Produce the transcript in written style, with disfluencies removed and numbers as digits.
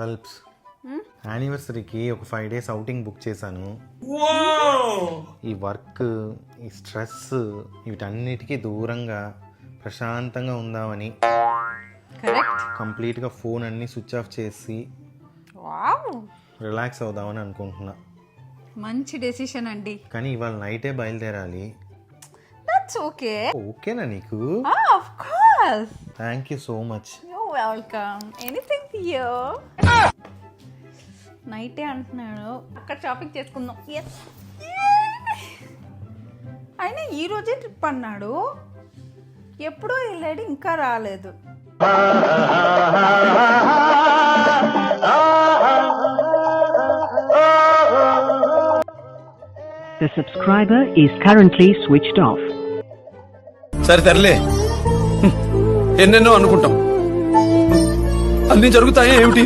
Helps యానివర్సరీకి ఒక 5 days outing book చేశాను. ఈ వర్క్, ఈ స్ట్రెస్, వీటన్నిటికీ దూరంగా ప్రశాంతంగా ఉందామని కంప్లీట్గా ఫోన్ అన్ని స్విచ్ ఆఫ్ చేసి రిలాక్స్ అవుదామని అనుకుంటున్నా. మంచి డెసిషన్ అండి. కానీ ఇవాళ నైటే బయలుదేరాలి. That's okay. ఓకేనా నీకు? Of course. Thank you so much. You welcome. Anything you. నైటే అంటున్నాడు, అక్కడ షాపింగ్ చేసుకుందాం. అయినా ఈ రోజే ట్రిప్ అన్నాడు, ఎప్పుడో వెళ్ళాడు, ఇంకా రాలేదు. The subscriber is currently switched off. సరే తరలే, ఎన్నెన్నో అనుకుంటాం, అన్ని జరుగుతాయా ఏమిటి?